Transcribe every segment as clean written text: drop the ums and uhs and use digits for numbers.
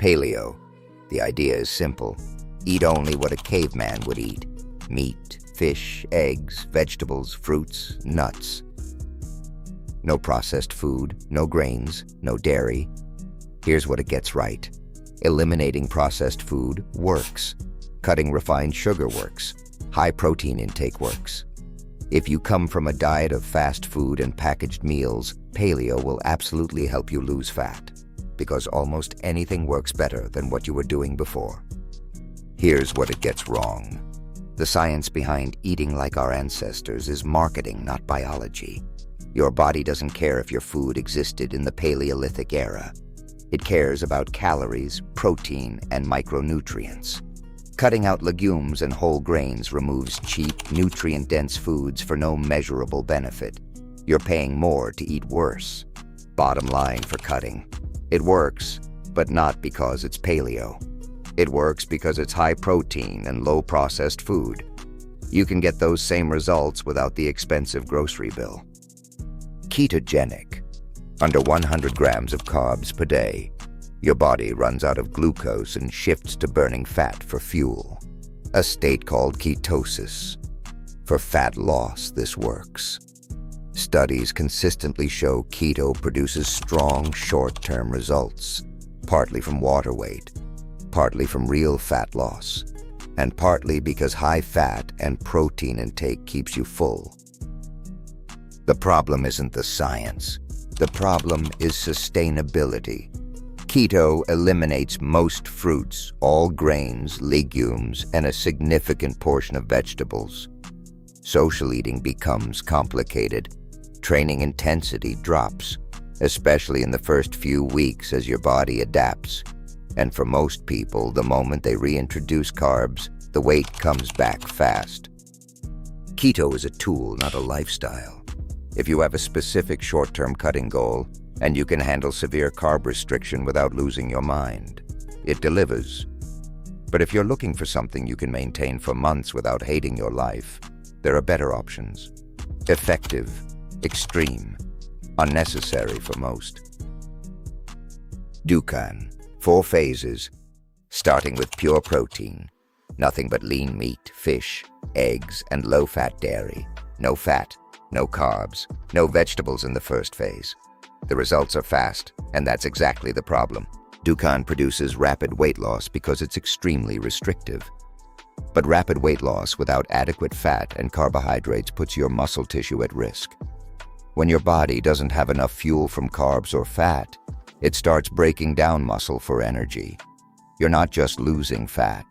Paleo. The idea is simple. Eat only what a caveman would eat. Meat, fish, eggs, vegetables, fruits, nuts. No processed food, no grains, no dairy. Here's what it gets right. Eliminating processed food works. Cutting refined sugar works. High protein intake works. If you come from a diet of fast food and packaged meals, Paleo will absolutely help you lose fat, because almost anything works better than what you were doing before. Here's what it gets wrong. The science behind eating like our ancestors is marketing, not biology. Your body doesn't care if your food existed in the Paleolithic era. It cares about calories, protein, and micronutrients. Cutting out legumes and whole grains removes cheap, nutrient-dense foods for no measurable benefit. You're paying more to eat worse. Bottom line for cutting. It works, but not because it's paleo. It works because it's high protein and low processed food. You can get those same results without the expensive grocery bill. Ketogenic. Under 100 grams of carbs per day, your body runs out of glucose and shifts to burning fat for fuel, a state called ketosis. For fat loss, this works. Studies consistently show keto produces strong short-term results, partly from water weight, partly from real fat loss, and partly because high fat and protein intake keeps you full. The problem isn't the science. The problem is sustainability. Keto eliminates most fruits, all grains, legumes, and a significant portion of vegetables. Social eating becomes complicated. Training intensity drops, especially in the first few weeks as your body adapts. And for most people, the moment they reintroduce carbs, the weight comes back fast. Keto is a tool, not a lifestyle. If you have a specific short-term cutting goal, and you can handle severe carb restriction without losing your mind, it delivers. But if you're looking for something you can maintain for months without hating your life, there are better options. Effective, extreme, unnecessary for most. Dukan, 4 phases, starting with pure protein. Nothing but lean meat, fish, eggs, and low-fat dairy. No fat, no carbs, no vegetables in the first phase. The results are fast, and that's exactly the problem. Dukan produces rapid weight loss because it's extremely restrictive. But rapid weight loss without adequate fat and carbohydrates puts your muscle tissue at risk. When your body doesn't have enough fuel from carbs or fat, it starts breaking down muscle for energy. You're not just losing fat,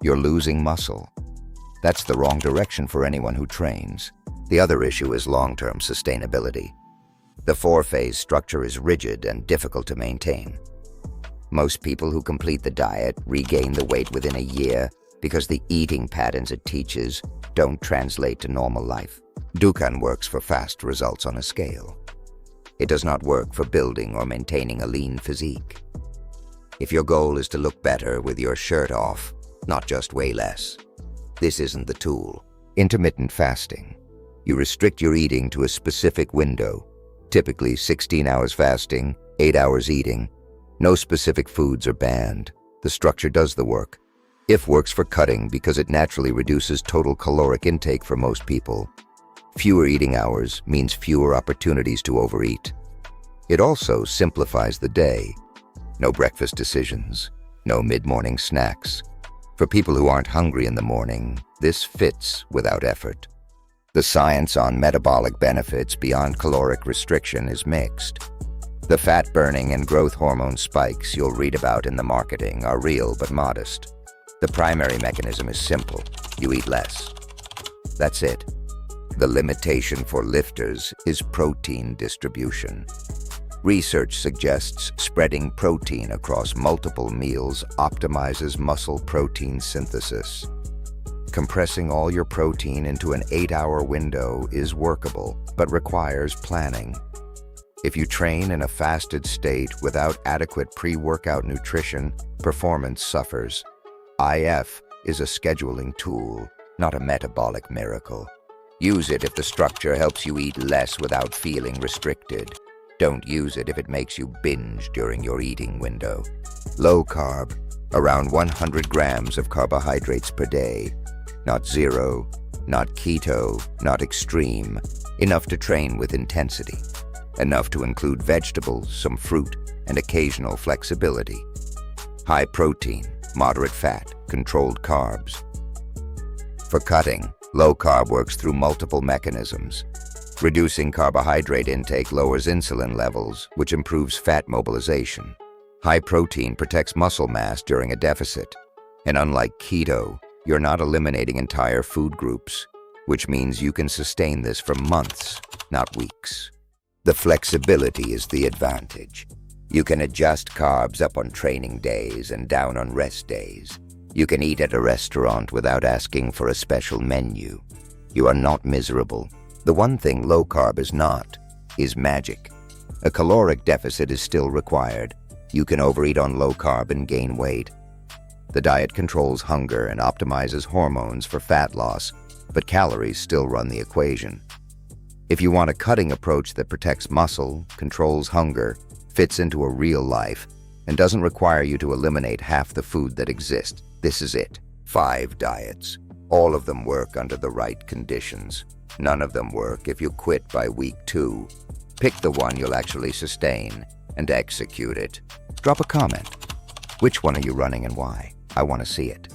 you're losing muscle. That's the wrong direction for anyone who trains. The other issue is long-term sustainability. The 4-phase structure is rigid and difficult to maintain. Most people who complete the diet regain the weight within a year because the eating patterns it teaches don't translate to normal life. Dukan works for fast results on a scale. It does not work for building or maintaining a lean physique. If your goal is to look better with your shirt off, not just weigh less, this isn't the tool. Intermittent fasting. You restrict your eating to a specific window, typically 16 hours fasting, 8 hours eating. No specific foods are banned. The structure does the work. It works for cutting because it naturally reduces total caloric intake for most people. Fewer eating hours means fewer opportunities to overeat. It also simplifies the day. No breakfast decisions, no mid-morning snacks. For people who aren't hungry in the morning, this fits without effort. The science on metabolic benefits beyond caloric restriction is mixed. The fat burning and growth hormone spikes you'll read about in the marketing are real but modest. The primary mechanism is simple. You eat less. That's it. The limitation for lifters is protein distribution. Research suggests spreading protein across multiple meals optimizes muscle protein synthesis. Compressing all your protein into an 8-hour window is workable, but requires planning. If you train in a fasted state without adequate pre-workout nutrition, performance suffers. IF is a scheduling tool, not a metabolic miracle. Use it if the structure helps you eat less without feeling restricted. Don't use it if it makes you binge during your eating window. Low carb, around 100 grams of carbohydrates per day. Not zero, not keto, not extreme. Enough to train with intensity. Enough to include vegetables, some fruit, and occasional flexibility. High protein, moderate fat, controlled carbs. For cutting, low carb works through multiple mechanisms. Reducing carbohydrate intake lowers insulin levels, which improves fat mobilization. High protein protects muscle mass during a deficit. And unlike keto, you're not eliminating entire food groups, which means you can sustain this for months, not weeks. The flexibility is the advantage. You can adjust carbs up on training days and down on rest days. You can eat at a restaurant without asking for a special menu. You are not miserable. The one thing low carb is not, is magic. A caloric deficit is still required. You can overeat on low carb and gain weight. The diet controls hunger and optimizes hormones for fat loss, but calories still run the equation. If you want a cutting approach that protects muscle, controls hunger, fits into a real life, and doesn't require you to eliminate half the food that exists, this is it. 5 diets. All of them work under the right conditions. None of them work if you quit by week 2. Pick the one you'll actually sustain and execute it. Drop a comment. Which one are you running and why? I want to see it.